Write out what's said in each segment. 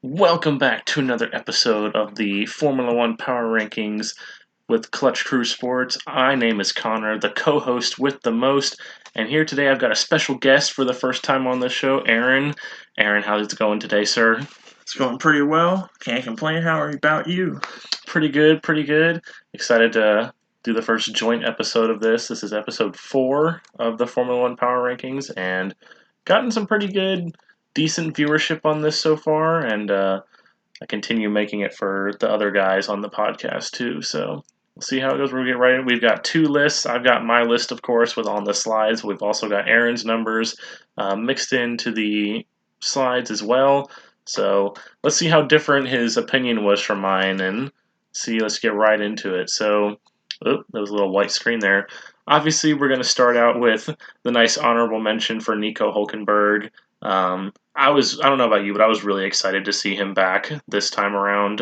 Welcome back to another episode of the Formula One Power Rankings with Clutch Crew Sports. My name is Connor, the co-host with the most, and here today I've got a special guest for the first time on the show, Aaron. Aaron, how's it going today, sir? It's going pretty well. Can't complain. How about you? Pretty good, pretty good. Excited to do the first joint episode of this. This is episode 4 of the Formula One Power Rankings, and gotten some pretty good, decent viewership on this so far, and I continue making it for the other guys on the podcast too. So we'll see how it goes. We'll get right in. We've got 2 lists. I've got my list, of course, with on the slides. We've also got Aaron's numbers mixed into the slides as well. So let's see how different his opinion was from mine, and let's get right into it. So, there was a little white screen there. Obviously, we're going to start out with the nice honorable mention for Nico Hulkenberg. I don't know about you, but I was really excited to see him back this time around.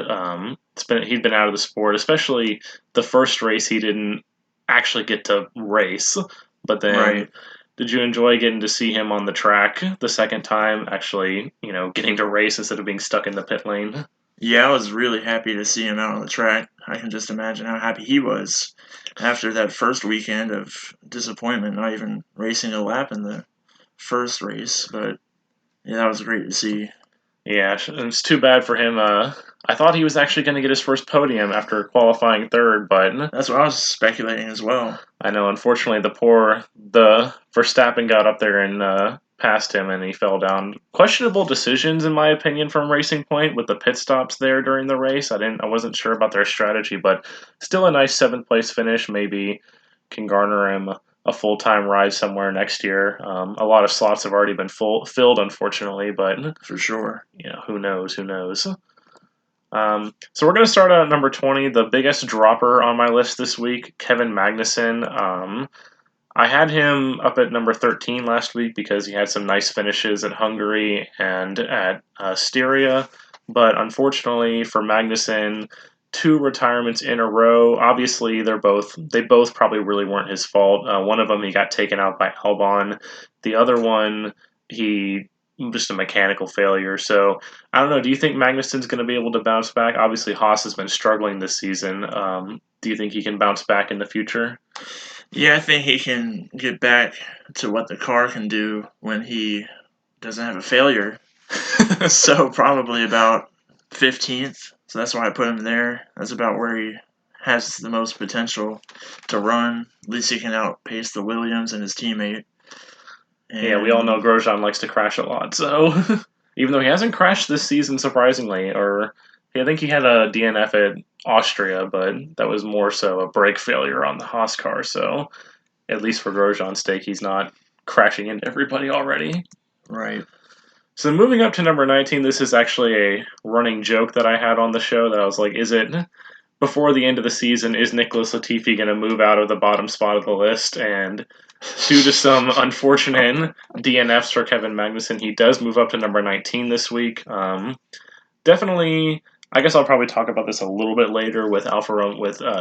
He'd been out of the sport, especially the first race he didn't actually get to race. But then, Right. did you enjoy getting to see him on the track the second time, actually, getting to race instead of being stuck in the pit lane? Yeah, I was really happy to see him out on the track. I can just imagine how happy he was after that first weekend of disappointment, not even racing a lap in the first race. But yeah, that was great to see. Yeah, it's too bad for him. I thought he was actually going to get his first podium after qualifying third, but That's what I was speculating as well. I know, unfortunately, the Verstappen got up there and passed him, and he fell down. Questionable decisions, in my opinion, from Racing Point with the pit stops there during the race. I wasn't sure about their strategy, but still a nice 7th place finish. Maybe can garner him a full time ride somewhere next year. A lot of slots have already been filled, unfortunately, but For sure. who knows? Who knows? So we're going to start out at number 20, the biggest dropper on my list this week, Kevin Magnussen. I had him up at number 13 last week because he had some nice finishes at Hungary and at Styria, but unfortunately for Magnussen, 2 retirements in a row. Obviously, they both probably really weren't his fault. One of them he got taken out by Albon. The other one he just a mechanical failure. So I don't know. Do you think Magnussen's going to be able to bounce back? Obviously, Haas has been struggling this season. Do you think he can bounce back in the future? Yeah, I think he can get back to what the car can do when he doesn't have a failure. So probably about 15th. So that's why I put him there. That's about where he has the most potential to run. At least he can outpace the Williams and his teammate. Yeah, we all know And Grosjean likes to crash a lot. So even though he hasn't crashed this season, surprisingly, or I think he had a DNF at Austria, but that was more so a brake failure on the Haas car. So at least for Grosjean's sake, he's not crashing into everybody already. right, So moving up to number 19, this is actually a running joke that I had on the show that I was like, is it before the end of the season, is Nicholas Latifi going to move out of the bottom spot of the list? And due to some unfortunate DNFs for Kevin Magnussen, he does move up to number 19 this week. Definitely, I guess I'll probably talk about this a little bit later with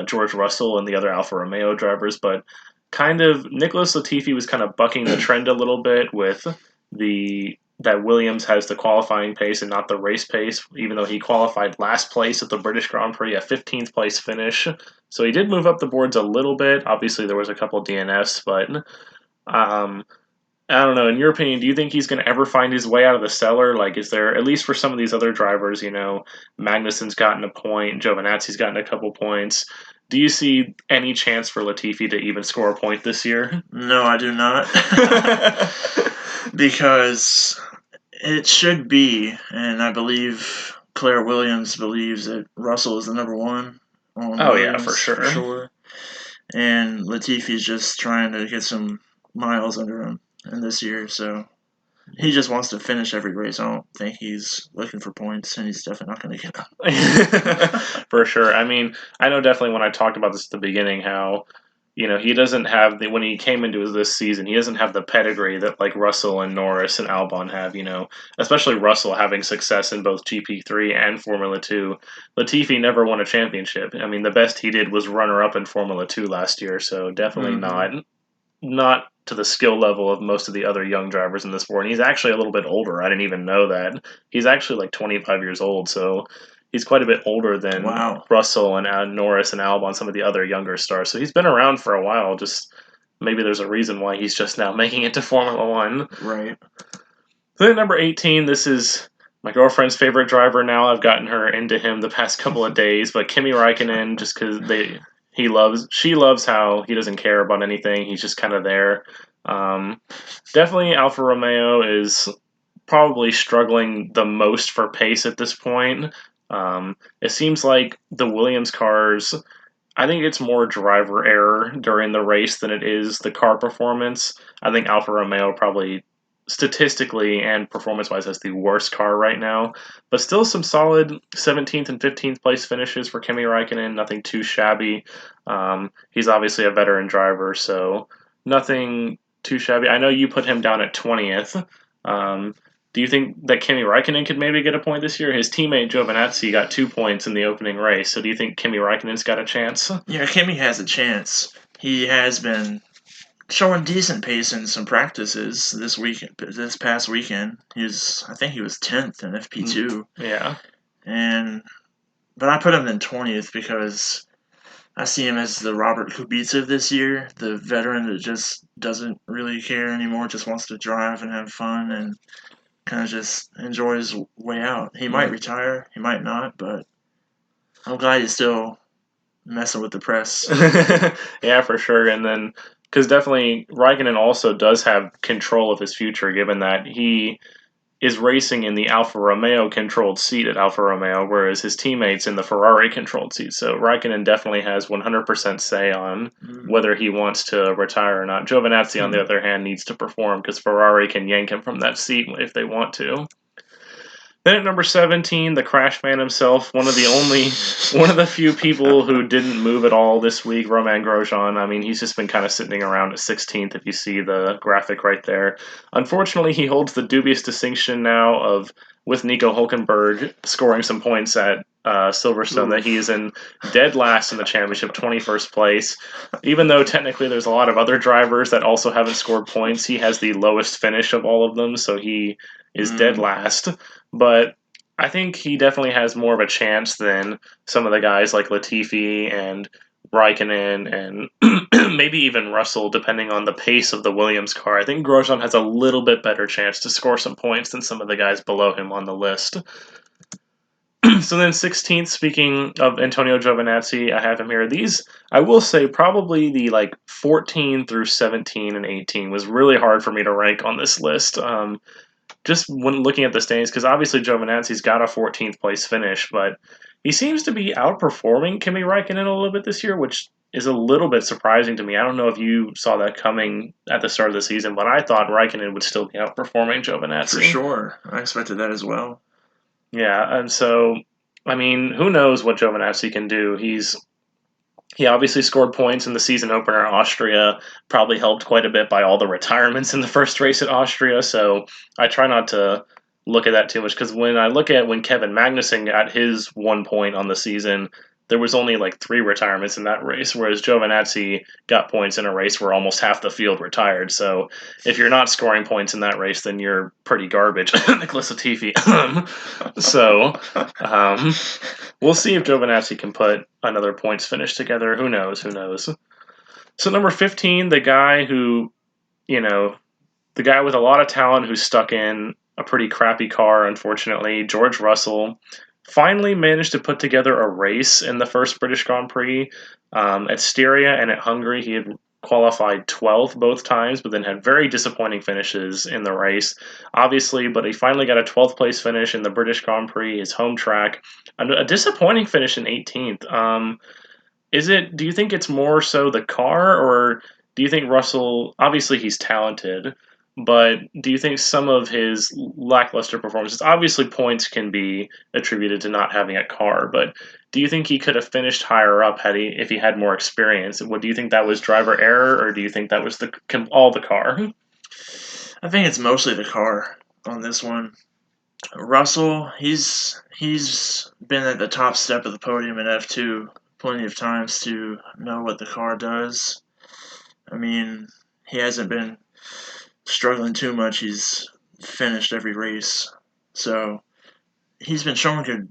George Russell and the other Alfa Romeo drivers, but kind of Nicholas Latifi was kind of bucking the trend a little bit with that Williams has the qualifying pace and not the race pace, even though he qualified last place at the British Grand Prix, a 15th place finish. So he did move up the boards a little bit. Obviously, there was a couple DNFs, but I don't know. In your opinion, do you think he's going to ever find his way out of the cellar? Like, is there, at least for some of these other drivers, Magnussen's gotten a point, Giovinazzi's gotten a couple points. Do you see any chance for Latifi to even score a point this year? no, I do not. Because it should be, and I believe Claire Williams believes that Russell is the number one on Oh, yeah, for Williams for sure. sure. And Latifi's just trying to get some miles under him in this year, so he just wants to finish every race. I don't think he's looking for points, and he's definitely not going to get them. For sure. I mean, I know definitely when I talked about this at the beginning how, he doesn't have when he came into this season, he doesn't have the pedigree that like Russell and Norris and Albon have, especially Russell having success in both GP3 and Formula 2. Latifi never won a championship. I mean, the best he did was runner up in Formula 2 last year, so definitely Mm-hmm. not. not to the skill level of most of the other young drivers in the sport. And he's actually a little bit older. I didn't even know that. He's actually like 25 years old, so he's quite a bit older than Wow. Russell and Norris and Albon, some of the other younger stars. So he's been around for a while. Just maybe there's a reason why he's just now making it to Formula One. Right. Then number 18, this is my girlfriend's favorite driver now. I've gotten her into him the past couple of days, but Kimi Raikkonen, just because she loves how he doesn't care about anything. He's just kind of there. Um, Definitely Alfa Romeo is probably struggling the most for pace at this point. It seems like the Williams cars, I think it's more driver error during the race than it is the car performance. I think Alfa Romeo probably statistically and performance wise has the worst car right now, but still some solid 17th and 15th place finishes for Kimi Raikkonen, nothing too shabby. He's obviously a veteran driver, so nothing too shabby. I know you put him down at 20th. Um, do you think that Kimi Raikkonen could maybe get a point this year? His teammate Giovinazzi got 2 points in the opening race, so do you think Kimi Raikkonen's got a chance? Yeah, Kimi has a chance. He has been showing decent pace in some practices this past weekend. I think he was 10th in FP2. Yeah. But I put him in 20th because I see him as the Robert Kubica of this year, the veteran that just doesn't really care anymore, just wants to drive and have fun and kind of just enjoy his way out. He might retire, he might not, but I'm glad he's still messing with the press. Yeah, for sure. And then, because definitely Raikkonen also does have control of his future, given that he is racing in the Alfa Romeo controlled seat at Alfa Romeo, whereas his teammates in the Ferrari controlled seat. So Raikkonen definitely has 100% say on whether he wants to retire or not. Giovinazzi, on the other hand, needs to perform because Ferrari can yank him from that seat if they want to. Then at number 17, the Crash Man himself, one of the few people who didn't move at all this week, Romain Grosjean. I mean, he's just been kind of sitting around at 16th if you see the graphic right there. Unfortunately, he holds the dubious distinction now of, with Nico Hulkenberg scoring some points at Silverstone, that he is in dead last in the championship, 21st place. Even though technically there's a lot of other drivers that also haven't scored points, he has the lowest finish of all of them, so he is dead last. But I think he definitely has more of a chance than some of the guys like Latifi and Raikkonen and maybe even Russell, depending on the pace of the Williams car. I think Grosjean has a little bit better chance to score some points than some of the guys below him on the list. So then 16th, speaking of Antonio Giovinazzi, I have him here. These, I will say, probably the 14 through 17 and 18 was really hard for me to rank on this list. Just when looking at the standings, because obviously Giovinazzi's got a 14th place finish, but he seems to be outperforming Kimi Raikkonen a little bit this year, which is a little bit surprising to me. I don't know if you saw that coming at the start of the season, but I thought Raikkonen would still be outperforming Giovinazzi. For sure. I expected that as well. Yeah, and so, I mean, who knows what Giovinazzi can do? He obviously scored points in the season opener at Austria, probably helped quite a bit by all the retirements in the first race at Austria, so I try not to look at that too much, because when I look at when Kevin Magnussen got his 1 point on the season, there was only 3 retirements in that race, whereas Giovinazzi got points in a race where almost half the field retired. So if you're not scoring points in that race, then you're pretty garbage, Nicholas Latifi. So we'll see if Giovinazzi can put another points finish together. Who knows? Who knows? So number 15, the guy who, the guy with a lot of talent who's stuck in a pretty crappy car, unfortunately, George Russell, finally managed to put together a race in the first British Grand Prix. At Styria and at Hungary, he had qualified 12th both times, but then had very disappointing finishes in the race, obviously, but he finally got a 12th place finish in the British Grand Prix, his home track. A disappointing finish in 18th. Do you think it's more so the car, or do you think Russell, obviously he's talented, but do you think some of his lackluster performances, obviously points can be attributed to not having a car, but do you think he could have finished higher up if he had more experience? Do you think that was driver error, or do you think that was all the car? I think it's mostly the car on this one. Russell, he's been at the top step of the podium in F2 plenty of times to know what the car does. I mean, he hasn't been struggling too much. He's finished every race, so he's been showing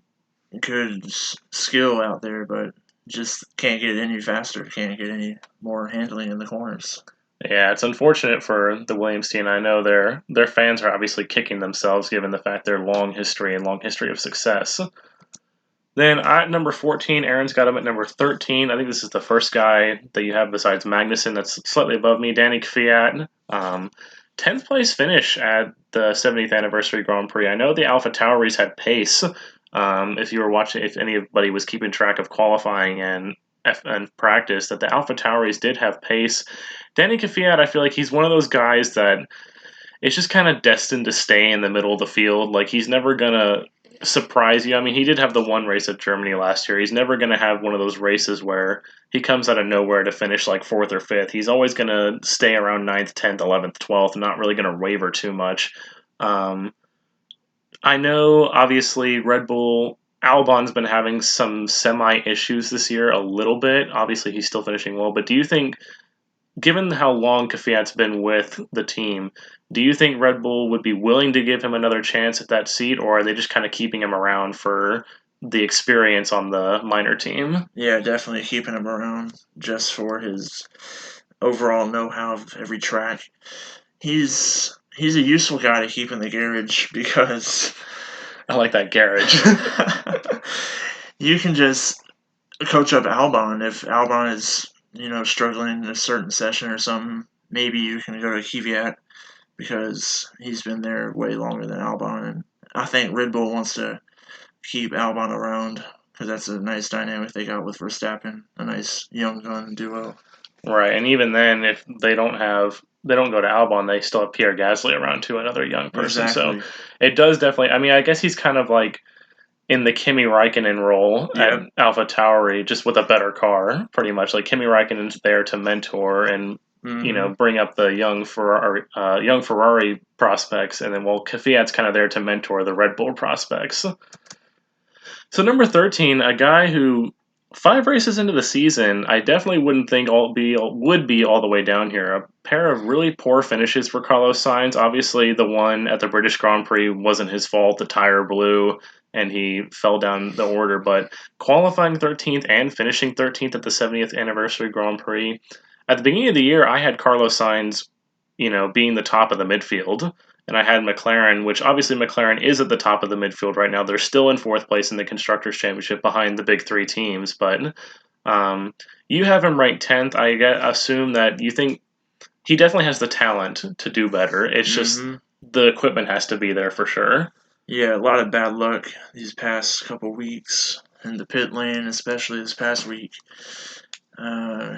good skill out there, but just can't get any faster. Can't get any more handling in the corners. Yeah, it's unfortunate for the Williams team. I know their fans are obviously kicking themselves given the fact their long history of success. Then at number 14, Aaron's got him at number 13. I think this is the first guy that you have besides Magnussen that's slightly above me, Danny Kvyat. 10th place finish at the 70th anniversary Grand Prix. I know the Alpha Tauris had pace. If you were watching, if anybody was keeping track of qualifying and practice, that the Alpha Tauris did have pace. Danny Kvyat, I feel like he's one of those guys that it's just kind of destined to stay in the middle of the field. Like he's never gonna surprise you. I mean, he did have the one race at Germany last year. He's never gonna have one of those races where he comes out of nowhere to finish like fourth or fifth. He's always gonna stay around 9th, 10th, 11th, 12th, not really gonna waver too much. Um, I know, obviously, Red Bull. Albon's been having some semi issues this year, a little bit. Obviously, he's still finishing well, but do you think given how long Kvyat's been with the team, do you think Red Bull would be willing to give him another chance at that seat, or are they just kind of keeping him around for the experience on the minor team? Yeah, definitely keeping him around just for his overall know-how of every track. He's a useful guy to keep in the garage because I like that garage. you can just coach up Albon if Albon is struggling in a certain session or something. Maybe you can go to Kvyat because he's been there way longer than Albon, and I think Red Bull wants to keep Albon around because that's a nice dynamic they got with Verstappen, a nice young gun duo. Right, and even then, if they don't go to Albon, they still have Pierre Gasly around too, another young person. Exactly. So it does definitely. I mean, I guess he's kind of like in the Kimi Raikkonen role at Yep. Alpha Tauri, just with a better car, pretty much. Like Kimi Raikkonen's there to mentor and Mm-hmm. bring up the young Ferrari prospects, and then Kvyat's kind of there to mentor the Red Bull prospects. So number 13, a guy who 5 races into the season, I definitely wouldn't think would be all the way down here. A pair of really poor finishes for Carlos Sainz. Obviously, the one at the British Grand Prix wasn't his fault. The tire blew and he fell down the order. But qualifying 13th and finishing 13th at the 70th anniversary Grand Prix. At the beginning of the year, I had Carlos Sainz, being the top of the midfield and I had McLaren, which obviously McLaren is at the top of the midfield right now. They're still in fourth place in the Constructors' Championship behind the big three teams, but um, you have him ranked 10th. Assume that you think he definitely has the talent to do better. It's just Mm-hmm. the equipment has to be there for sure. Yeah, a lot of bad luck these past couple weeks in the pit lane, especially this past week.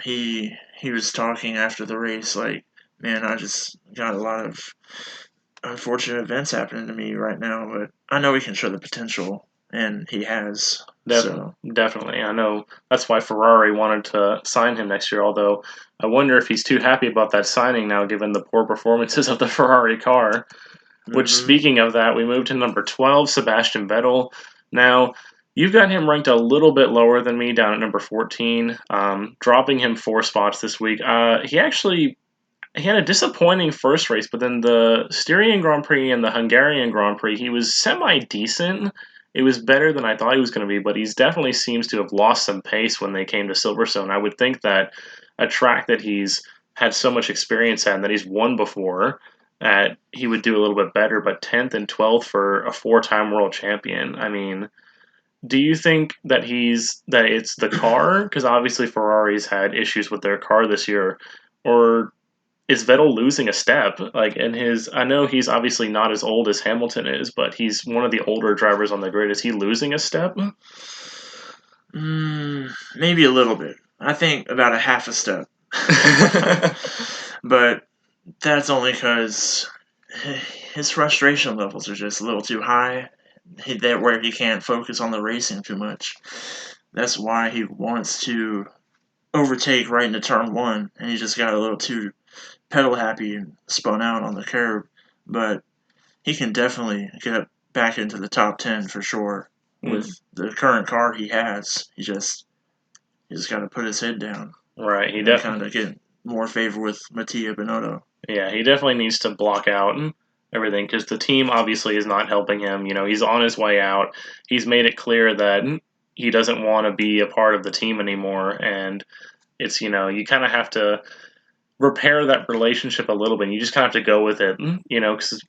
He was talking after the race like, man, I just got a lot of unfortunate events happening to me right now, but I know he can show the potential, and he has. So Definitely. I know that's why Ferrari wanted to sign him next year, although I wonder if he's too happy about that signing now given the poor performances of the Ferrari car. Which, mm-hmm. speaking of that, we moved to number 12, Sebastian Vettel. Now, you've got him ranked a little bit lower than me, down at number 14, dropping him 4 spots this week. He had a disappointing first race, but then the Styrian Grand Prix and the Hungarian Grand Prix, he was semi decent. It was better than I thought he was going to be, but he's definitely seems to have lost some pace when they came to Silverstone. I would think that a track that he's had so much experience at and that he's won before, he would do a little bit better. But 10th and 12th for a 4-time world champion. I mean, do you think that it's the car? Because obviously Ferrari's had issues with their car this year, or is Vettel losing a step? Like in his, I know he's obviously not as old as Hamilton is, but he's one of the older drivers on the grid. Is he losing a step? Maybe a little bit. I think about a half a step. But that's only because his frustration levels are just a little too high. Where he can't focus on the racing too much. That's why he wants to overtake right into turn one, and he just got a little too pedal happy and spun out on the curb. But he can definitely get back into the top 10 for sure with the current car he has. He just got to put his head down Right, he and kind definitely. of get more favor with Mattia Binotto. Yeah, he definitely needs to block out everything because the team obviously is not helping him. He's on his way out. He's made it clear that he doesn't want to be a part of the team anymore, and it's you kind of have to repair that relationship a little bit. You just kind of have to go with it, because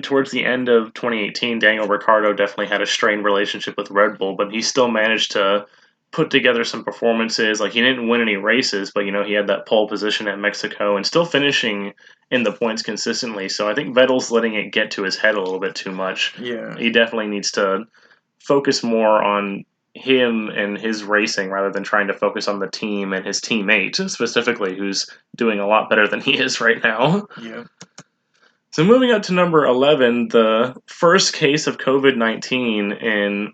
towards the end of 2018, Daniel Ricciardo definitely had a strained relationship with Red Bull, but he still managed to put together some performances. Like he didn't win any races, but he had that pole position at Mexico and still finishing in the points consistently. So I think Vettel's letting it get to his head a little bit too much. Yeah. He definitely needs to focus more on him and his racing rather than trying to focus on the team and his teammate specifically, who's doing a lot better than he is right now. Yeah. So moving up to number 11, the first case of COVID-19 in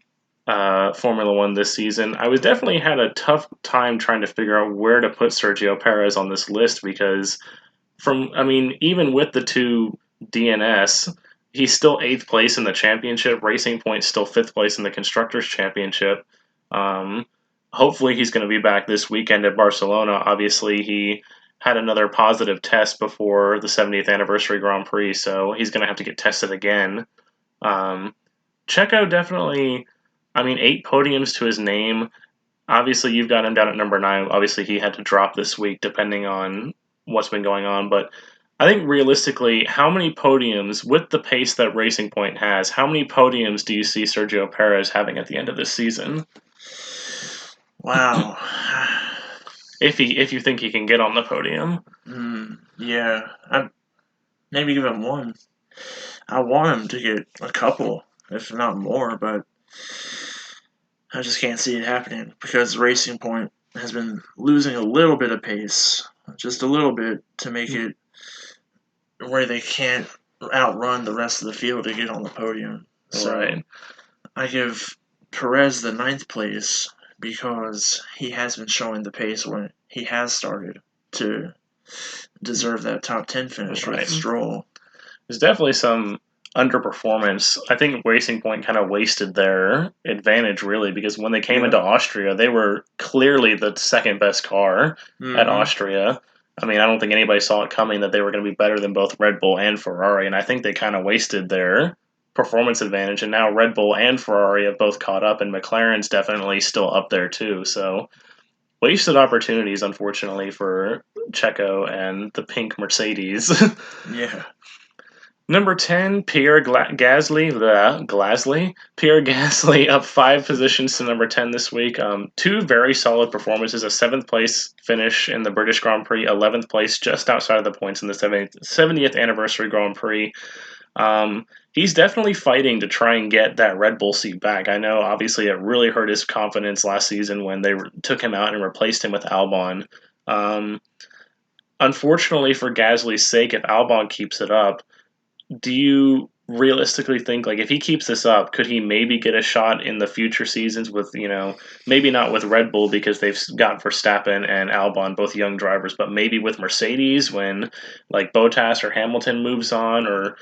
Formula One this season. I was definitely had a tough time trying to figure out where to put Sergio Perez on this list because even with the two DNS, he's still 8th place in the championship. Racing Point's still 5th place in the Constructors' Championship. Hopefully he's going to be back this weekend at Barcelona. Obviously, he had another positive test before the 70th anniversary Grand Prix, so he's going to have to get tested again. Checo definitely, 8 podiums to his name. Obviously, you've got him down at number 9. Obviously, he had to drop this week depending on what's been going on, but I think realistically, how many podiums, with the pace that Racing Point has, how many podiums do you see Sergio Perez having at the end of this season? Wow. If you think he can get on the podium. Yeah. I'd maybe give him one. I want him to get a couple, if not more, but I just can't see it happening because Racing Point has been losing a little bit of pace, just a little bit, to make it where they can't outrun the rest of the field to get on the podium. So Right. I give Perez the 9th place because he has been showing the pace when he has started to deserve that top 10 finish with Stroll. There's definitely some underperformance. I think Racing Point kind of wasted their advantage, really, because when they came into Austria, they were clearly the second best car at Austria. I don't think anybody saw it coming that they were going to be better than both Red Bull and Ferrari, and I think they kind of wasted their performance advantage, and now Red Bull and Ferrari have both caught up, and McLaren's definitely still up there too, so wasted opportunities, unfortunately, for Checo and the pink Mercedes. Yeah. Number 10, Pierre Gasly. Pierre Gasly up 5 positions to number 10 this week. 2 very solid performances, a 7th place finish in the British Grand Prix, 11th place just outside of the points in the 70th anniversary Grand Prix. He's definitely fighting to try and get that Red Bull seat back. I know, obviously, it really hurt his confidence last season when they took him out and replaced him with Albon. Unfortunately for Gasly's sake, if Albon keeps it up, do you realistically think, like, if he keeps this up, could he maybe get a shot in the future seasons with, maybe not with Red Bull because they've got Verstappen and Albon, both young drivers, but maybe with Mercedes when, like, Bottas or Hamilton moves on, or,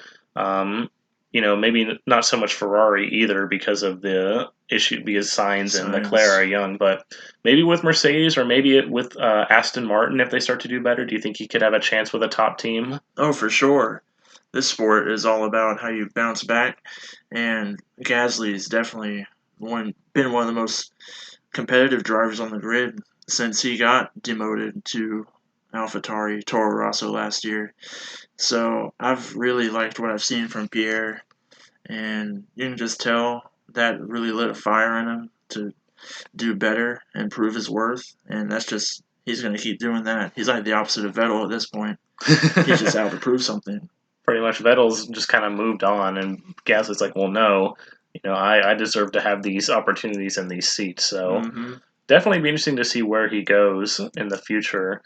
maybe not so much Ferrari either because of the issue, because Sainz and Leclerc are young, but maybe with Mercedes or maybe with Aston Martin, if they start to do better, do you think he could have a chance with a top team? Oh, for sure. This sport is all about how you bounce back, and Gasly has definitely been one of the most competitive drivers on the grid since he got demoted to AlphaTauri Toro Rosso last year. So I've really liked what I've seen from Pierre, and you can just tell that really lit a fire in him to do better and prove his worth, and he's going to keep doing that. He's like the opposite of Vettel at this point. He's just out to prove something. Pretty much Vettel's just kind of moved on, and Gasly's like, well, no, I deserve to have these opportunities in these seats. So definitely be interesting to see where he goes in the future.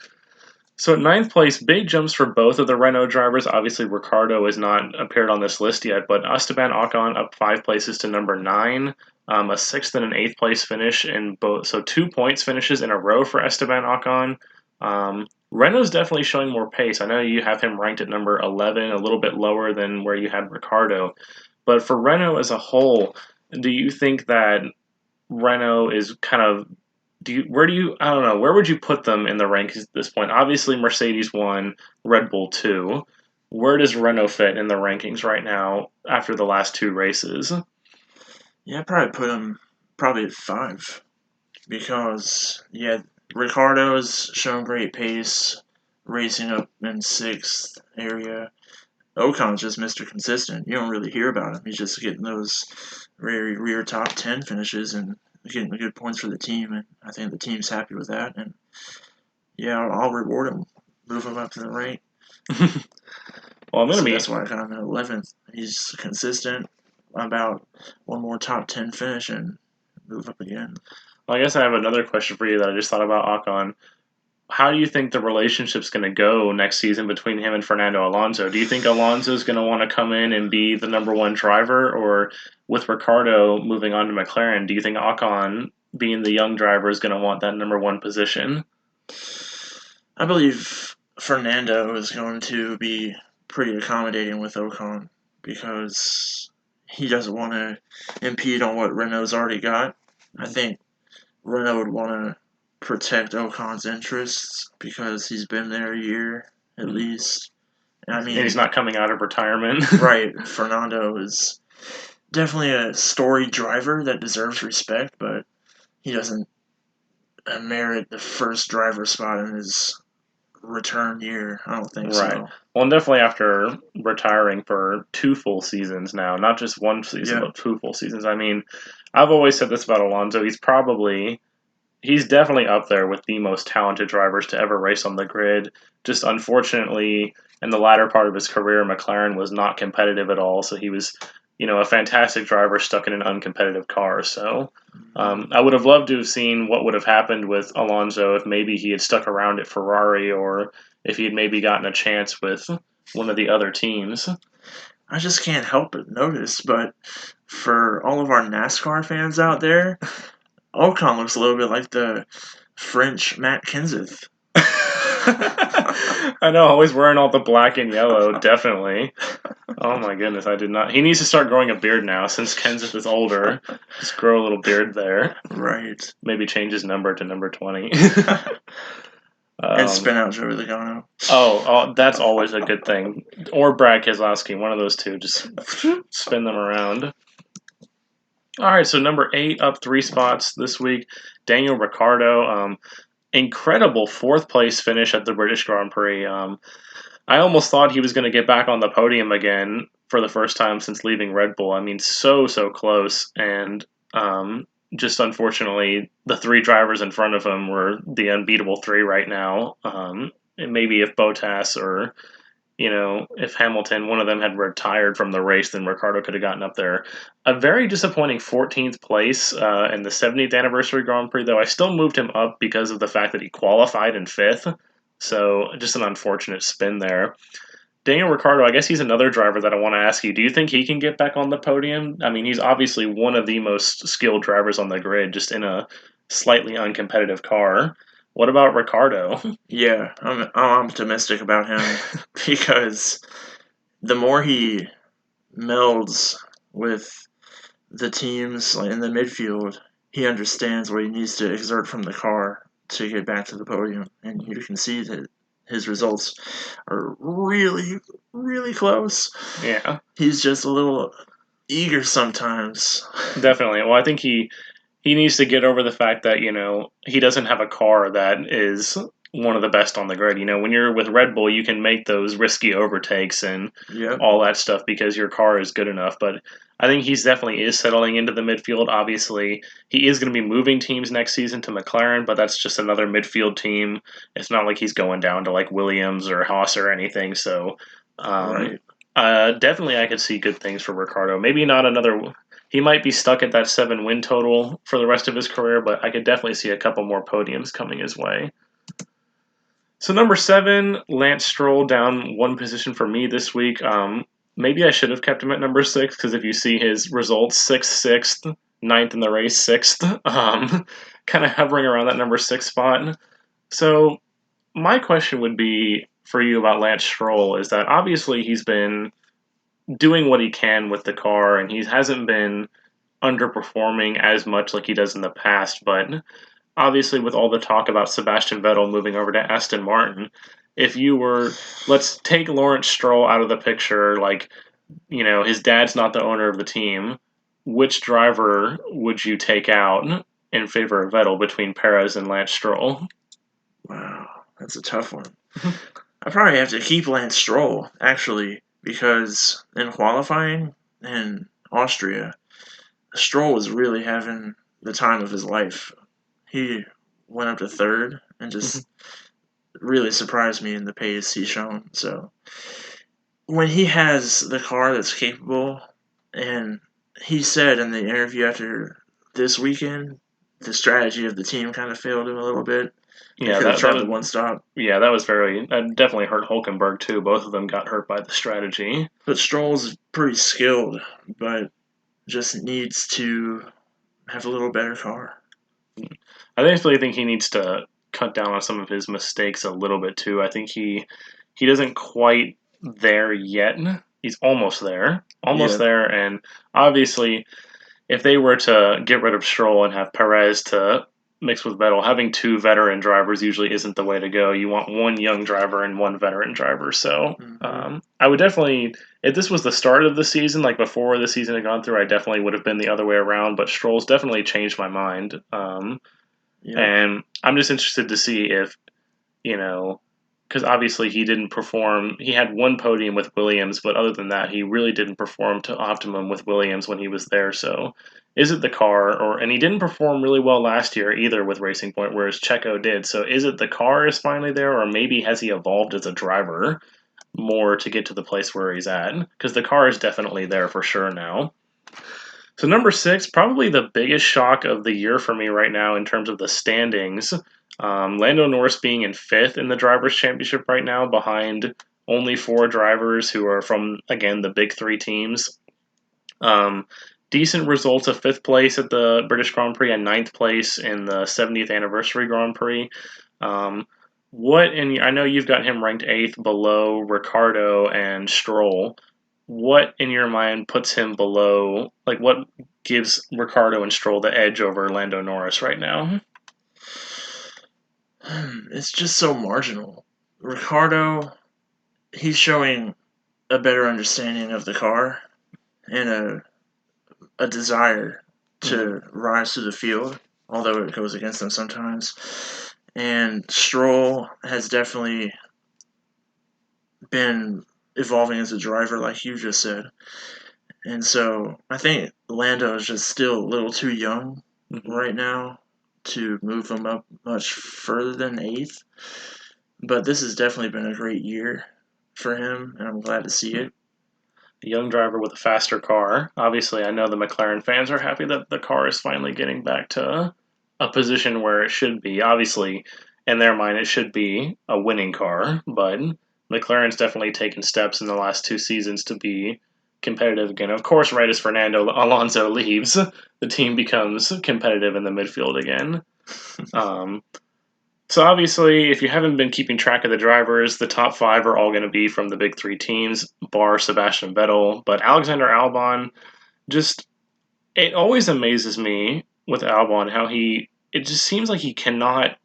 So at 9th place, big jumps for both of the Renault drivers. Obviously, Ricciardo has not appeared on this list yet, but Esteban Ocon up 5 places to number 9. A 6th and an 8th place finish in both. So 2 points finishes in a row for Esteban Ocon. Renault's definitely showing more pace. I know you have him ranked at number 11, a little bit lower than where you had Ricciardo. But for Renault as a whole, do you think that Renault is kind of I don't know, where would you put them in the rankings at this point? Obviously, Mercedes 1, Red Bull 2. Where does Renault fit in the rankings right now after the last two races? Yeah, I'd probably put him probably at 5 because Ricardo's shown great pace, racing up in 6th area. Ocon's just Mr. Consistent. You don't really hear about him. He's just getting those very rear top 10 finishes and getting the good points for the team, and I think the team's happy with that. And yeah, I'll reward him, move him up to the rank. Well, I'm gonna So be. that's why I got him at 11th. He's consistent, about one more top 10 finish and move up again. Well, I guess I have another question for you that I just thought about Ocon. How do you think the relationship's going to go next season between him and Fernando Alonso? Do you think Alonso's going to want to come in and be the number one driver, or with Ricardo moving on to McLaren, do you think Ocon, being the young driver, is going to want that number one position? I believe Fernando is going to be pretty accommodating with Ocon because he doesn't want to impede on what Renault's already got. I think Renault would want to protect Ocon's interests because he's been there a year at least. I And mean, he's not coming out of retirement. right, Fernando is definitely a storied driver that deserves respect, but he doesn't merit the first driver spot in his return year. I don't think Right. so. Well, and definitely after retiring for two full seasons now, not just one season, Yeah, but two full seasons. I mean, I've always said this about Alonso. He's definitely up there with the most talented drivers to ever race on the grid. Just unfortunately, in the latter part of his career, McLaren was not competitive at all. So he was, a fantastic driver stuck in an uncompetitive car. So I would have loved to have seen what would have happened with Alonso if maybe he had stuck around at Ferrari, or if he had maybe gotten a chance with one of the other teams. I just can't help but notice, but for all of our NASCAR fans out there, Ocon looks a little bit like the French Matt Kenseth. I know, always wearing all the black and yellow, definitely. Oh my goodness, I did not. He needs to start growing a beard now since Kenseth is older. Just grow a little beard there. Right. Maybe change his number to number 20. And spin out Joey Logano. That's always a good thing. Or Brad Keselowski, one of those two. Just spin them around. All right, so number 8, up 3 spots this week, Daniel Ricciardo. Incredible fourth place finish at the British Grand Prix. I almost thought he was going to get back on the podium again for the first time since leaving Red Bull. I mean, so close, and just unfortunately, the 3 drivers in front of him were the unbeatable 3 right now. And maybe if Bottas or if Hamilton, one of them had retired from the race, then Ricciardo could have gotten up there. A very disappointing 14th place in the 70th anniversary Grand Prix, though. I still moved him up because of the fact that he qualified in 5th. So just an unfortunate spin there. Daniel Ricciardo, I guess he's another driver that I want to ask you. Do you think he can get back on the podium? I mean, he's obviously one of the most skilled drivers on the grid, just in a slightly uncompetitive car. What about Ricciardo? Yeah, I'm optimistic about him because the more he melds with the teams like in the midfield, he understands what he needs to exert from the car to get back to the podium, and you can see that his results are really, really close. Yeah, He's just a little eager sometimes. definitely. Well, I think he needs to get over the fact that he doesn't have a car that is one of the best on the grid. When you're with Red Bull, you can make those risky overtakes and Yep. all that stuff because your car is good enough. But I think he's definitely is settling into the midfield. Obviously, he is going to be moving teams next season to McLaren, but that's just another midfield team. It's not like he's going down to like Williams or Haas or anything. So, Right. definitely, I could see good things for Ricardo. Maybe not another. He might be stuck at that 7 win total for the rest of his career, but I could definitely see a couple more podiums coming his way. So number 7, Lance Stroll, down 1 position for me this week. Maybe I should have kept him at number 6 because if you see his results, 6th, 9th in the race, 6th, kind of hovering around that number 6 spot. So my question would be for you about Lance Stroll is that obviously he's been doing what he can with the car, and he hasn't been underperforming as much like he does in the past. But obviously with all the talk about Sebastian Vettel moving over to Aston Martin, if you were, let's take Lawrence Stroll out of the picture, like, his dad's not the owner of the team, which driver would you take out in favor of Vettel between Perez and Lance Stroll? Wow, that's a tough one. I probably have to keep Lance Stroll, actually, because in qualifying in Austria, Stroll was really having the time of his life. He went up to third and just really surprised me in the pace he's shown. So when he has the car that's capable, and he said in the interview after this weekend, the strategy of the team kind of failed him a little bit. They Yeah, could have that tried was the one stop. yeah, that definitely hurt Hulkenberg too. Both of them got hurt by the strategy. But Stroll's pretty skilled, but just needs to have a little better car. I definitely think he needs to cut down on some of his mistakes a little bit too. I think he doesn't quite there yet. He's almost Yeah. there, and obviously, if they were to get rid of Stroll and have Perez to mix with Vettel, having two veteran drivers usually isn't the way to go. You want one young driver and one veteran driver. So Mm-hmm. I would definitely, if this was the start of the season, like before the season had gone through, I definitely would have been the other way around. But Stroll's definitely changed my mind. Yep. And I'm just interested to see if, you know, because obviously he didn't perform. He had one podium with Williams, but other than that, he really didn't perform to optimum with Williams when he was there. So, is it the car, and he didn't perform really well last year either with Racing Point, whereas Checo did. So, is it the car is finally there, or maybe has he evolved as a driver more to get to the place where he's at? Because the car is definitely there for sure now. So number six, probably the biggest shock of the year for me right now in terms of the standings. Lando Norris being in fifth in the drivers' championship right now, behind only four drivers who are from again the big three teams. Um, Decent results of fifth place at the British Grand Prix and ninth place in the 70th anniversary Grand Prix. Um, and I know you've got him ranked eighth below Ricardo and Stroll. What in your mind puts him below? Like, what gives Ricardo and Stroll the edge over Lando Norris right now? It's just so marginal. Ricardo, he's showing a better understanding of the car and a desire Mm-hmm. to rise to the field, although it goes against him sometimes. And Stroll has definitely been evolving as a driver, like you just said. And so I think Lando is just still a little too young Mm-hmm. right now to move him up much further than eighth. But this has definitely been a great year for him, and I'm glad to see it. A young driver with a faster car. Obviously, I know the McLaren fans are happy that the car is finally getting back to a position where it should be. Obviously, in their mind, it should be a winning car, but McLaren's definitely taken steps in the last two seasons to be competitive again. Of course, right as Fernando Alonso leaves, the team becomes competitive in the midfield again. Um, so obviously, if you haven't been keeping track of the drivers, the top five are all going to be from the big three teams, bar Sebastian Vettel. But Alexander Albon, just it always amazes me with Albon how it just seems like he cannot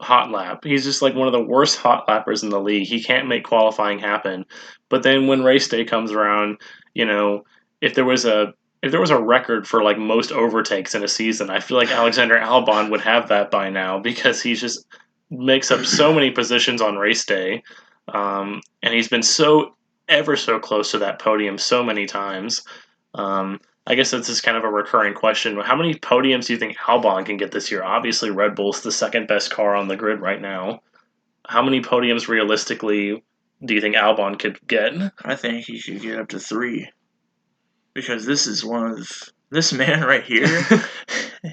hot lap. He's just like one of the worst hot lappers in the league. He can't make qualifying happen. But then when race day comes around, you know, if there was a if there was a record for like most overtakes in a season, I feel like Alexander Albon would have that by now because he just makes up so many positions on race day, and he's been so ever so close to that podium so many times. I guess this is kind of a recurring question. How many podiums do you think Albon can get this year? Obviously, Red Bull's the second best car on the grid right now. How many podiums realistically do you think Albon could get? I think he should get up to three because this man right here.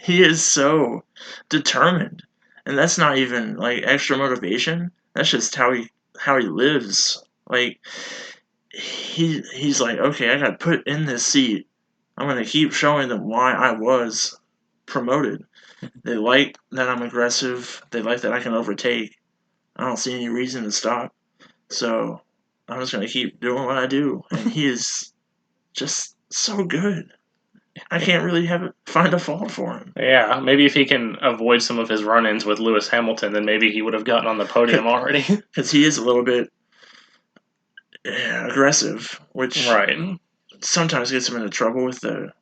He is so determined, and that's not even like extra motivation. That's just how he lives. Like he's like, okay, I got put in this seat. I'm gonna keep showing them why I was promoted. They like that I'm aggressive. They like that I can overtake. I don't see any reason to stop. So I'm just gonna keep doing what I do, and he is just so good. I can't really find a fault for him. Yeah, maybe if he can avoid some of his run-ins with Lewis Hamilton, then maybe he would have gotten on the podium already. Because he is a little bit aggressive, which Right. sometimes gets him into trouble with the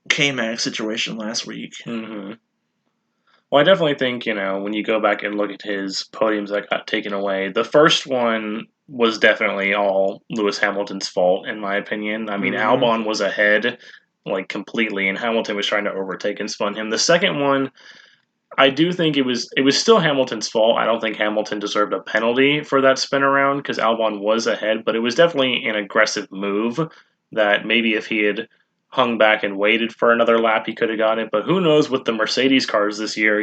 K-Mag situation last week. Hmm. Well, I definitely think, when you go back and look at his podiums that got taken away, the first one was definitely all Lewis Hamilton's fault, in my opinion. I mean, Mm-hmm. Albon was ahead, like, completely, and Hamilton was trying to overtake and spun him. The second one, I do think it was still Hamilton's fault. I don't think Hamilton deserved a penalty for that spin around because Albon was ahead, but it was definitely an aggressive move that maybe if he had hung back and waited for another lap, he could have got it. But who knows with the Mercedes cars this year?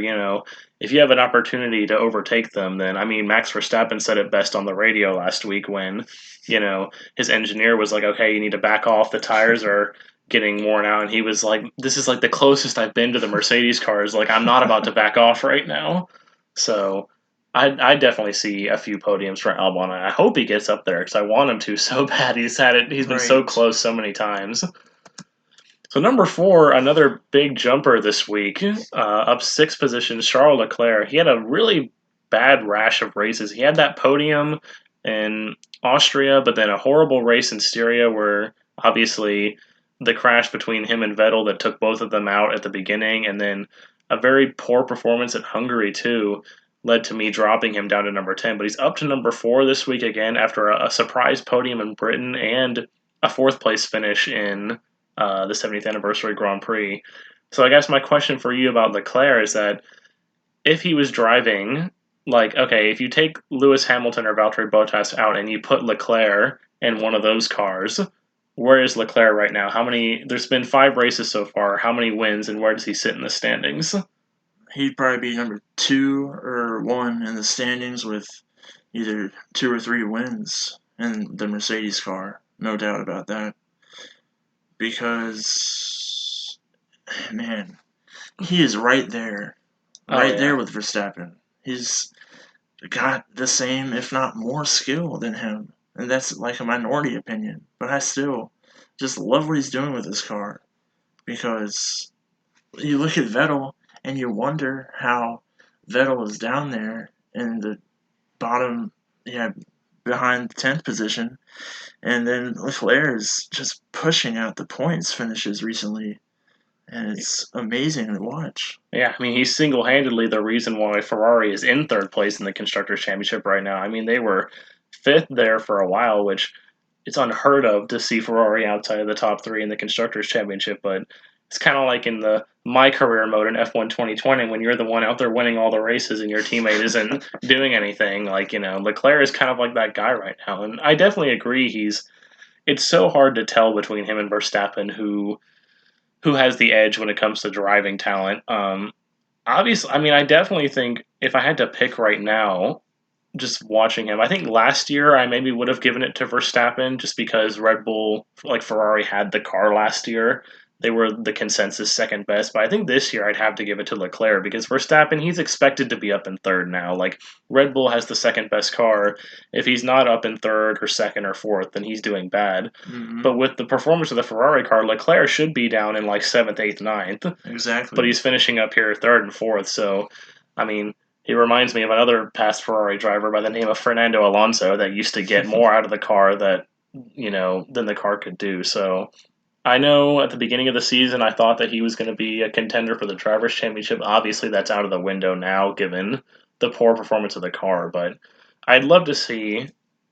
If you have an opportunity to overtake them, then I mean, Max Verstappen said it best on the radio last week when his engineer was like, "Okay, you need to back off. The tires are getting worn out," and he was like, "This is like the closest I've been to the Mercedes cars. Like, I'm not about to back off right now." So I definitely see a few podiums for Albon. I hope he gets up there because I want him to so bad. He's had it. He's been so Right. close so many times. So number four, another big jumper this week, up 6 positions. Charles Leclerc. He had a really bad rash of races. He had that podium in Austria, but then a horrible race in Styria where obviously the crash between him and Vettel that took both of them out at the beginning, and then a very poor performance at Hungary too led to me dropping him down to number 10. But he's up to number 4 this week again after a surprise podium in Britain and a fourth place finish in the 70th anniversary Grand Prix. So I guess my question for you about Leclerc is that if he was driving, like, okay, if you take Lewis Hamilton or Valtteri Bottas out and you put Leclerc in one of those cars, where is Leclerc right now? How many? There's been 5 races so far. How many wins, and where does he sit in the standings? He'd probably be number 2 or 1 in the standings with either 2 or 3 wins in the Mercedes car. No doubt about that. Because, man, he is Oh right there yeah, with Verstappen. He's got the same, if not more, skill than him. And that's like a minority opinion. But I still just love what he's doing with his car. Because you look at Vettel and you wonder how Vettel is down there in the bottom, yeah, behind the 10th position. And then Leclerc is just pushing out the points finishes recently. And it's amazing to watch. yeah. I mean, he's single-handedly the reason why Ferrari is in third place in the constructors' championship right now. I mean, they were fifth there for a while, which it's unheard of to see Ferrari outside of the top 3 in the constructors' championship. But it's kind of like in the my career mode in F1 2020 when you're the one out there winning all the races and your teammate isn't doing anything. Like, Leclerc is kind of like that guy right now, and I definitely agree. It's so hard to tell between him and Verstappen who has the edge when it comes to driving talent. Obviously, I mean, I definitely think if I had to pick right now, just watching him, I think last year I maybe would have given it to Verstappen just because Red Bull, like Ferrari, had the car last year. They were the consensus second best, but I think this year I'd have to give it to Leclerc because Verstappen, he's expected to be up in third now. Like Red Bull has the second best car. If he's not up in third or second or fourth, then he's doing bad. Mm-hmm. But with the performance of the Ferrari car, Leclerc should be down in like seventh, eighth, ninth, but Exactly. he's finishing up here third and fourth. So, I mean, he reminds me of another past Ferrari driver by the name of Fernando Alonso that used to get more out of the car than the car could do. So I know at the beginning of the season I thought that he was going to be a contender for the drivers' championship. Obviously, that's out of the window now given the poor performance of the car. But I'd love to see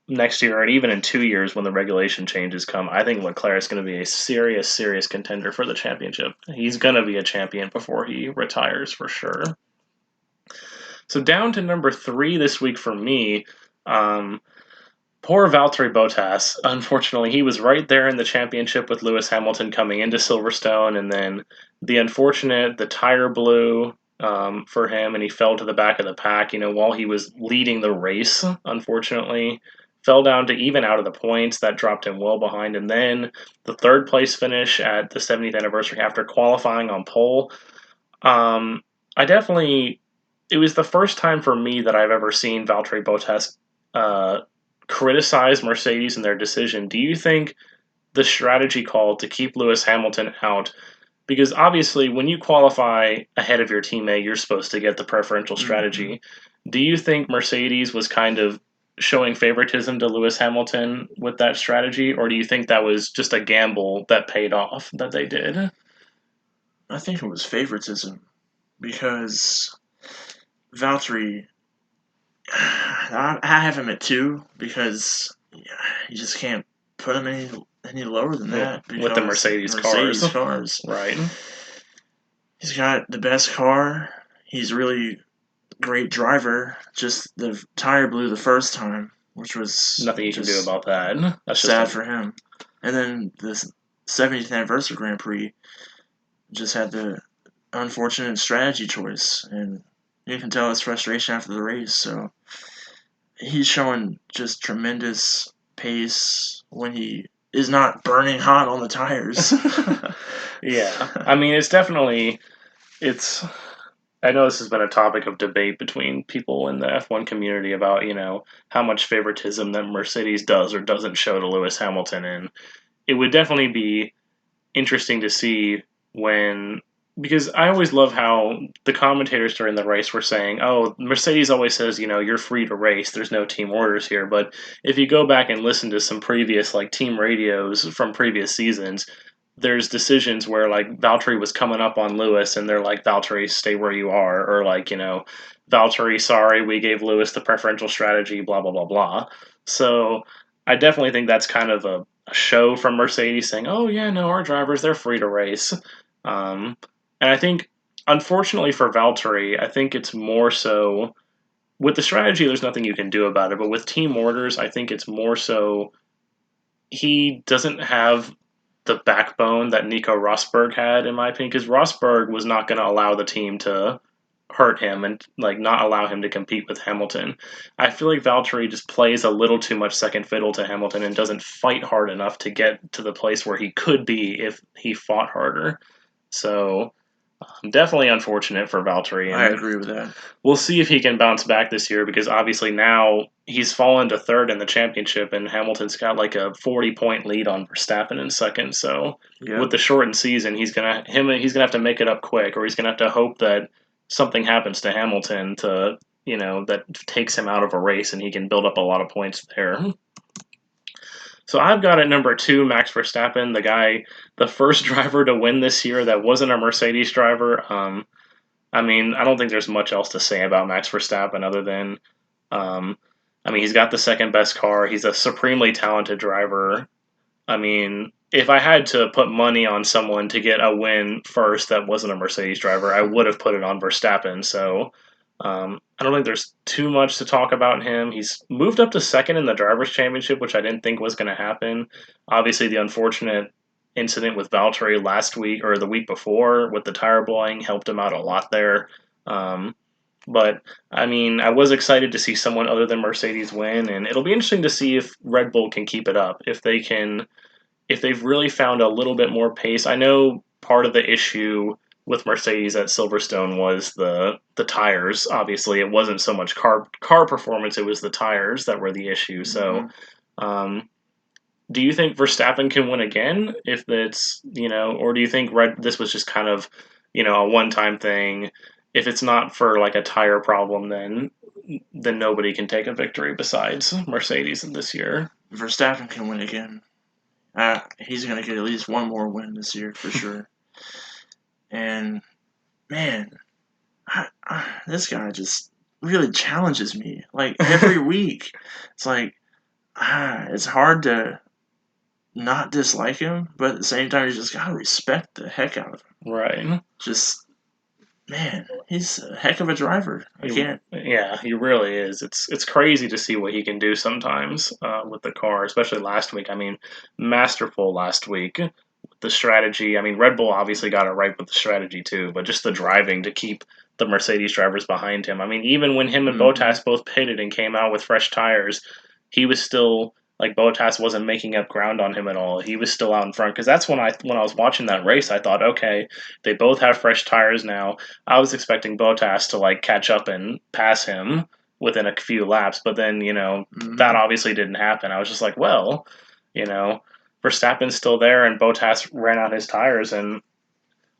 next year and even in 2 years when the regulation changes come. I think Leclerc is going to be a serious, serious contender for the championship. He's going to be a champion before he retires for sure. So down to number 3 this week for me. Um, Poor Valtteri Bottas. Unfortunately, he was right there in the championship with Lewis Hamilton coming into Silverstone, and then the tire blew for him, and he fell to the back of the pack. While he was leading the race, unfortunately, fell down to even out of the points. That dropped him well behind, and then the third place finish at the 70th anniversary after qualifying on pole. Um, I definitely. It was the first time for me that I've ever seen Valtteri Bottas uh, criticize Mercedes and their decision. Do you think the strategy call to keep Lewis Hamilton out because obviously when you qualify ahead of your teammate, you're supposed to get the preferential Hmm. strategy. Do you think Mercedes was kind of showing favoritism to Lewis Hamilton with that strategy, or do you think that was just a gamble that paid off that they did? I think it was favoritism because Valtteri, I have him at 2 because you just can't put him any lower than that With the because Mercedes cars, Mercedes cars. right? He's got the best car. He's really great driver. Just the tire blew the first time, which was Nothing you can do just about that. That's just sad for him. And then this 70th anniversary Grand Prix just had the unfortunate strategy choice, and you can tell his frustration after the race. So he's showing just tremendous pace when he is not burning hot on the tires. yeah. I mean, it's. I know this has been a topic of debate between people in the F1 community about, how much favoritism that Mercedes does or doesn't show to Lewis Hamilton. And it would definitely be interesting to see when, because I always love how the commentators during the race were saying, oh, Mercedes always says, you're free to race. There's no team orders here. But if you go back and listen to some previous like team radios from previous seasons, there's decisions where like Valtteri was coming up on Lewis and they're like, Valtteri, stay where you are, or like, Valtteri, sorry, we gave Lewis the preferential strategy, blah blah blah blah. So I definitely think that's kind of a show from Mercedes saying, oh yeah, no, our drivers, they're free to race. Um, and I think unfortunately for Valtteri, I think it's more so with the strategy, there's nothing you can do about it, but with team orders, I think it's more so he doesn't have the backbone that Nico Rosberg had, in my opinion, because Rosberg was not going to allow the team to hurt him and like not allow him to compete with Hamilton. I feel like Valtteri just plays a little too much second fiddle to Hamilton and doesn't fight hard enough to get to the place where he could be if he fought harder. So definitely unfortunate for Valtteri, I and agree with that. we'll see if he can bounce back this year because obviously now he's fallen to third in the championship and Hamilton's got like a 40-point lead on Verstappen in second. So with Yep. the shortened season, he's gonna have to make it up quick, or he's gonna have to hope that something happens to Hamilton to that takes him out of a race and he can build up a lot of points there. So I've got at number 2 Max Verstappen, the first driver to win this year that wasn't a Mercedes driver. I mean, I don't think there's much else to say about Max Verstappen other than, um, I mean, he's got the second best car. He's a supremely talented driver. I mean, if I had to put money on someone to get a win first that wasn't a Mercedes driver, I would have put it on Verstappen. So I don't think there's too much to talk about him. He's moved up to second in the Drivers' Championship, which I didn't think was going to happen. Obviously, the unfortunate incident with Valtteri last week or the week before with the tire blowing helped him out a lot there. Um, but I mean, I was excited to see someone other than Mercedes win, and it'll be interesting to see if Red Bull can keep it up. If they've really found a little bit more pace. I know part of the issue with Mercedes at Silverstone was the tires. Obviously, it wasn't so much car performance; it was the tires that were the issue. So, Hmm. um, do you think Verstappen can win again? If it's or do you think this was just kind of a one time thing? If it's not for like a tire problem, then nobody can take a victory besides Mercedes this year. Verstappen can win again. He's gonna get at least one more win this year for sure. And man, this guy just really challenges me. Like every week, it's like it's hard to not dislike him, but at the same time, you just gotta respect the heck out of him. Right. Just man, he's a heck of a driver. I can't. Yeah, he really is. It's crazy to see what he can do sometimes with the car, especially last week. I mean, masterful last week with the strategy. I mean, Red Bull obviously got it right with the strategy too, but just the driving to keep the Mercedes drivers behind him. I mean, even when him and Hmm. Bottas both pitted and came out with fresh tires, he was still like Bottas wasn't making up ground on him at all. He was still out in front because that's when I was watching that race, I thought, okay, they both have fresh tires now. I was expecting Bottas to like catch up and pass him within a few laps, but then that Hmm. obviously didn't happen. I was just like, well, you know, Verstappen's still there, and Bottas ran out his tires, and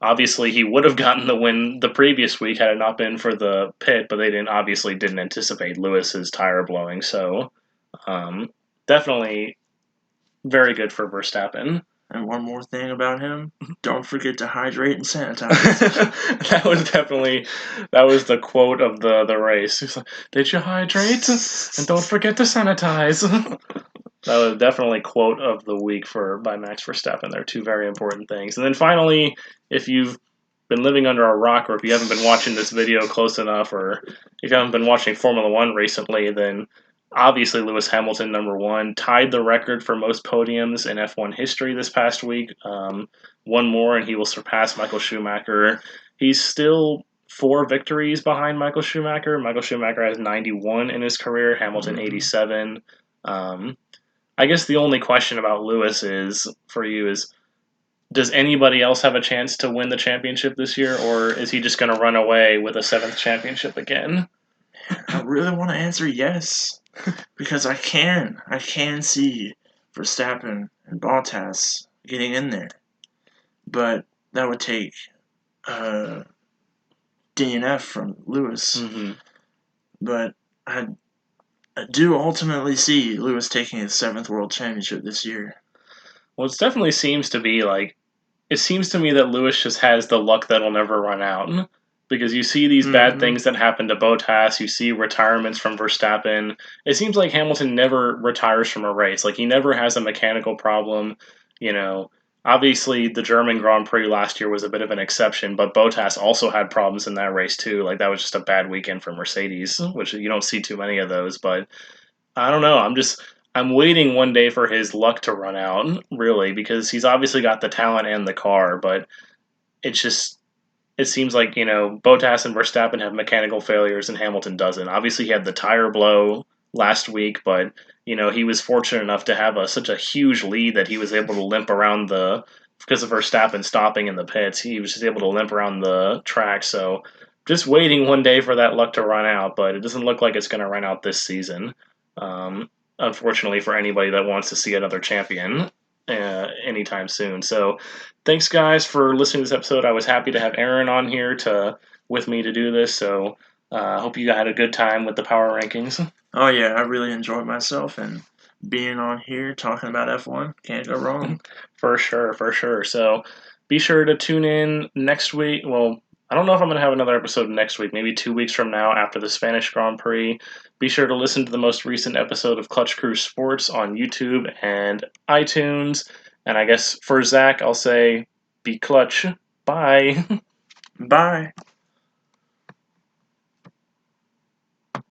Obviously, he would have gotten the win the previous week had it not been for the pit, but they didn't anticipate Lewis's tire blowing. So um, definitely very good for Verstappen. And one more thing about him: don't forget to hydrate and sanitize. That was the quote of the race. He's like, "Did you hydrate? And don't forget to sanitize." That was definitely quote of the week by Max Verstappen. They're two very important things. And then finally, if you've been living under a rock, or if you haven't been watching this video close enough, or if you haven't been watching Formula One recently, then obviously Lewis Hamilton, number one, tied the record for most podiums in F1 history this past week. One more, and he will surpass Michael Schumacher. He's still 4 victories behind Michael Schumacher. Michael Schumacher has 91 in his career, Hamilton 87. I guess the only question about Lewis for you is, does anybody else have a chance to win the championship this year, or is he just going to run away with a 7th championship again? I really want to answer yes, because I can see Verstappen and Bottas getting in there, but that would take DNF from Lewis. Mm-hmm. But I do ultimately see Lewis taking his 7th world championship this year. Well, it definitely seems to be like, it seems to me that Lewis just has the luck that'll never run out. Because you see these bad things that happen to Bottas, you see retirements from Verstappen. It seems like Hamilton never retires from a race. Like, he never has a mechanical problem. You know, obviously the German Grand Prix last year was a bit of an exception, but Bottas also had problems in that race too. Like, that was just a bad weekend for Mercedes, which you don't see too many of those. But I don't know. I'm waiting one day for his luck to run out, really, because he's obviously got the talent and the car, but it's just it seems like, Bottas and Verstappen have mechanical failures and Hamilton doesn't. Obviously he had the tire blow last week, but he was fortunate enough to have such a huge lead that he was able to limp around because of Verstappen stopping in the pits. He was just able to limp around the track, so just waiting one day for that luck to run out, but it doesn't look like it's going to run out this season. Unfortunately, for anybody that wants to see another champion anytime soon. So, thanks guys for listening to this episode. I was happy to have Aaron on here with me to do this. So, hope you had a good time with the power rankings. Oh yeah, I really enjoyed myself, and being on here talking about F1 can't go wrong. For sure, for sure. So, be sure to tune in next week. Well, I don't know if I'm going to have another episode next week, maybe 2 weeks from now after the Spanish Grand Prix. Be sure to listen to the most recent episode of Clutch Crew Sports on YouTube and iTunes. And I guess for Zach, I'll say, be clutch. Bye. Bye.